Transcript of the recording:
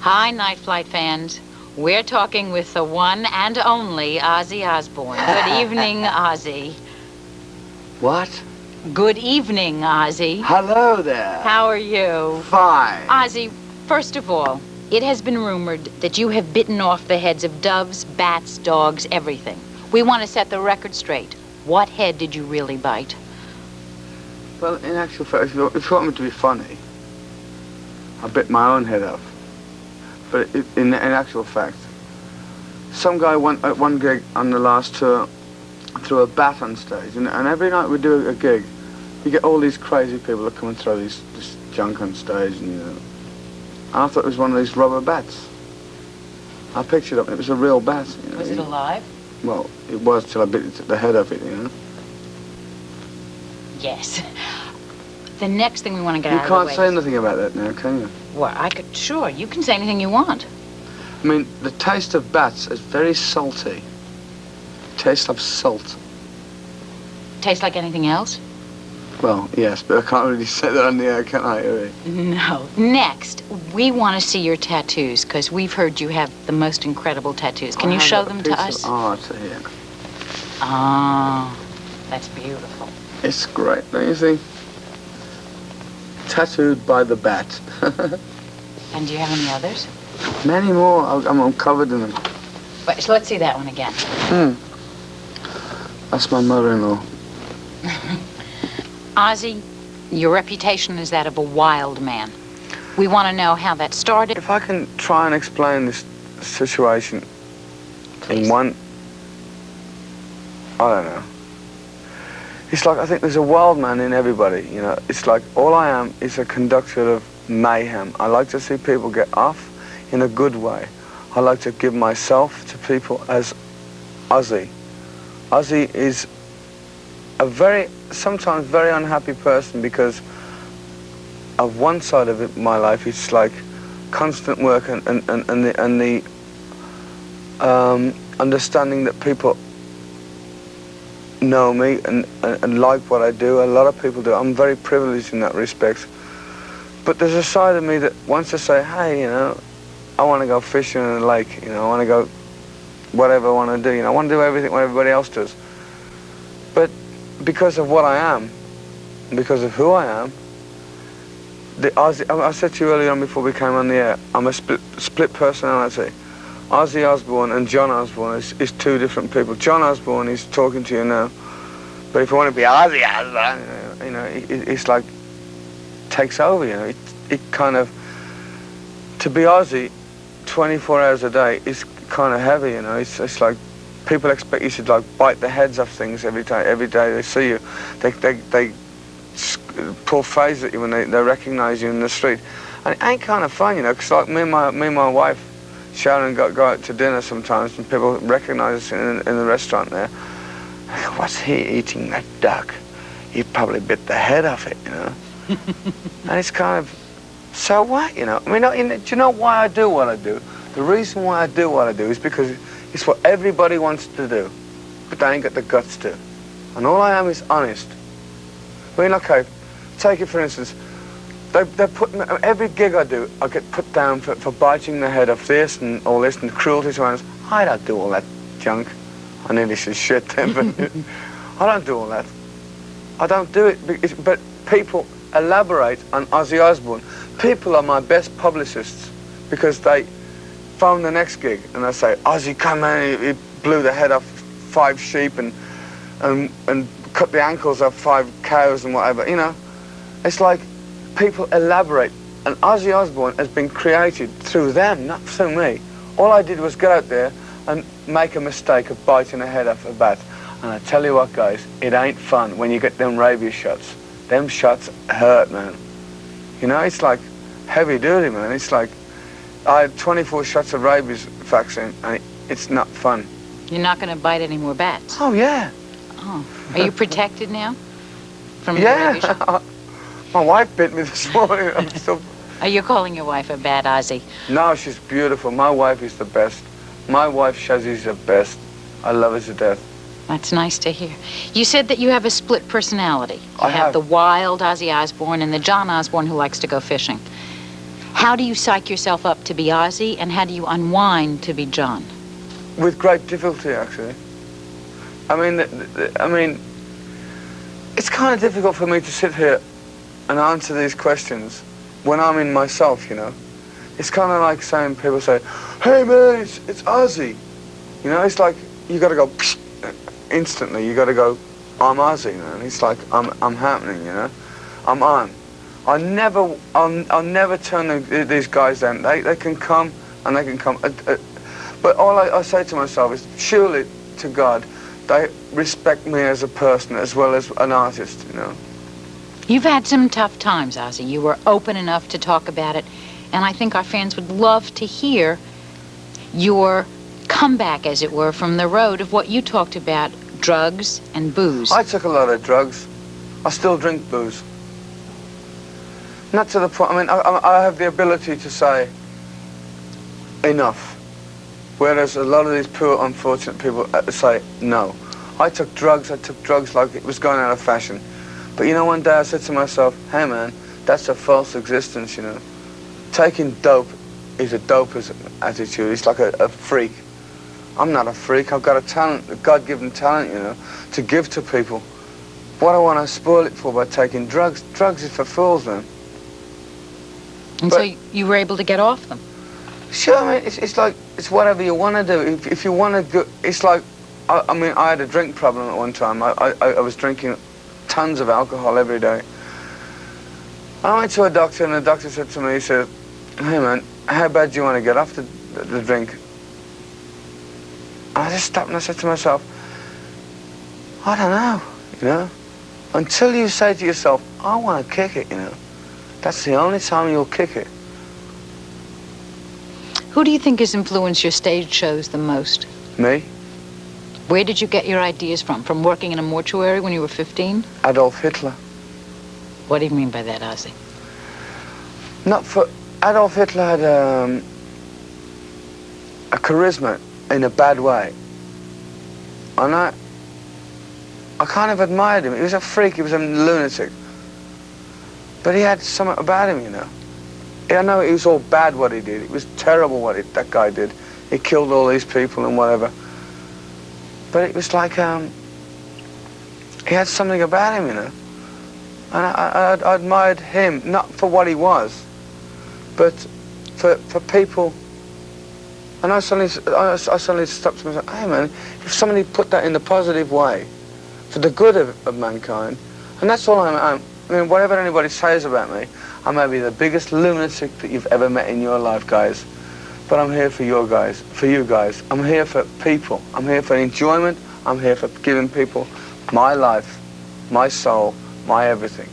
Hi, Night Flight fans. We're talking with the one and only Ozzy Osbourne. Good evening, Ozzy. What? Good evening, Ozzy. Hello there. How are you? Fine. Ozzy, first of all, it has been rumored that you have bitten off the heads of doves, bats, dogs, everything. We want to set the record straight. What head did you really bite? Well, in actual fact, if you want me to be funny, I bit my own head off. But in actual fact, some guy went at one gig on the last tour, threw a bat on stage, and every night we do a gig, you get all these crazy people that come and throw this junk on stage, and and I thought it was one of these rubber bats. I picked it up, and it was a real bat. Was it alive? Well, it was till I bit the head off it, Yes. The next thing we want to get out of the way. You can't say nothing about that now, can you? Well, sure, you can say anything you want. I mean, the taste of bats is very salty. Tastes of salt. Tastes like anything else? Well, yes, but I can't really say that on the air, can I, really? No. Next, we want to see your tattoos, because we've heard you have the most incredible tattoos. Can you show them to us? I have a piece of art here. Oh, that's beautiful. It's great, don't you think? Tattooed by the bat. And do you have any others? Many more. I'm covered in them. But, so let's see that one again. That's my mother-in-law. Ozzy, your reputation is that of a wild man. We want to know how that started. If I can try and explain this situation Please. in one... I don't know. It's like, I think there's a wild man in everybody, It's like, all I am is a conductor of mayhem. I like to see people get off in a good way. I like to give myself to people as Ozzy. Ozzy is a sometimes very unhappy person because of one side of it, my life. It's like constant work and the understanding that people know me and like what I do. A lot of people do. I'm very privileged in that respect. But there's a side of me that wants to say, hey, I want to go fishing in a lake, I want to go whatever I want to do, I want to do everything what everybody else does. But because of what I am, because of who I am, I said to you earlier on before we came on the air, I'm a split personality. Ozzy Osbourne and John Osbourne is two different people. John Osbourne is talking to you now, but if you want to be Ozzy Osbourne, it's like takes over. It kind of, to be Ozzy 24 hours a day is kind of heavy. It's like people expect you to like bite the heads off things every day they see you. They pull phase at you when they recognize you in the street, and it ain't kind of fun, because like me and my wife Sharon go out to dinner sometimes, and people recognize us in the restaurant there. What's he eating, that duck? He probably bit the head off it, And it's kind of, so what, I mean, do you know why I do what I do? The reason why I do what I do is because it's what everybody wants to do, but they ain't got the guts to. And all I am is honest. I mean, okay, take it for instance. They put me, every gig I do, I get put down for biting the head off this and all this and cruelty to animals. I don't do all that junk. I nearly said shit then, but I don't do all that. I don't do it, but people elaborate on Ozzy Osbourne. People are my best publicists because they phone the next gig and they say, Ozzy, come on, he blew the head off 5 sheep and cut the ankles off 5 cows and whatever, It's like, people elaborate, and Ozzy Osbourne has been created through them, not through me. All I did was get out there and make a mistake of biting a head off a bat. And I tell you what, guys, it ain't fun when you get them rabies shots. Them shots hurt, man. It's like heavy duty, man. It's like, I had 24 shots of rabies vaccine, and it's not fun. You're not going to bite any more bats? Oh, yeah. Oh. Are you protected now? From the rabies Yeah. shot? My wife bit me this morning. I'm still... Are you calling your wife a bad Ozzy? No, she's beautiful. My wife is the best. My wife, Shazzy's the best. I love her to death. That's nice to hear. You said that you have a split personality. You I have the wild Ozzy Osbourne and the John Osbourne who likes to go fishing. How do you psych yourself up to be Ozzy, and how do you unwind to be John? With great difficulty, actually. I mean, it's kind of difficult for me to sit here and answer these questions when I'm in myself, you know. It's kind of like saying, people say, hey man, it's Ozzy. You know, it's like, you got to go instantly. You got to go, I'm Ozzy, man. It's like, I'm happening, you know. I'm on. I'll never turn these guys down. They can come and they can come. But all I say to myself is, surely to God, they respect me as a person as well as an artist, you know. You've had some tough times, Ozzy. You were open enough to talk about it, and I think our fans would love to hear your comeback, as it were, from the road of what you talked about, drugs and booze. I took a lot of drugs. I still drink booze. Not to the point, I mean, I have the ability to say enough, whereas a lot of these poor, unfortunate people say no. I took drugs like it was going out of fashion. But you know, one day I said to myself, hey man, that's a false existence, you know. Taking dope is a doper's attitude. It's like a freak. I'm not a freak. I've got a talent, a God-given talent, you know, to give to people. What I want to spoil it for by taking drugs? Drugs is for fools, man. And so you were able to get off them? Sure, I mean, it's like, it's whatever you want to do. If you want to go, it's like, I mean, I had a drink problem at one time. I was drinking tons of alcohol every day. I went to a doctor, and the doctor said to me, he said, hey man, how bad do you want to get off the drink? And I just stopped and I said to myself, I don't know, you know. Until you say to yourself, I want to kick it, you know. That's the only time you'll kick it. Who do you think has influenced your stage shows the most? Me? Where did you get your ideas from? From working in a mortuary when you were 15? Adolf Hitler. What do you mean by that, Ozzy? Not for... Adolf Hitler had a charisma in a bad way. And I kind of admired him. He was a freak, he was a lunatic. But he had something about him, you know. I know it was all bad what he did. It was terrible what that guy did. He killed all these people and whatever. But it was like, he had something about him, you know. And I admired him, not for what he was, but for people. And I suddenly stopped to myself, hey man, if somebody put that in the positive way, for the good of mankind, and that's all I mean, whatever anybody says about me, I may be the biggest lunatic that you've ever met in your life, guys. But I'm here for you guys. I'm here for people. I'm here for enjoyment. I'm here for giving people my life, my soul, my everything.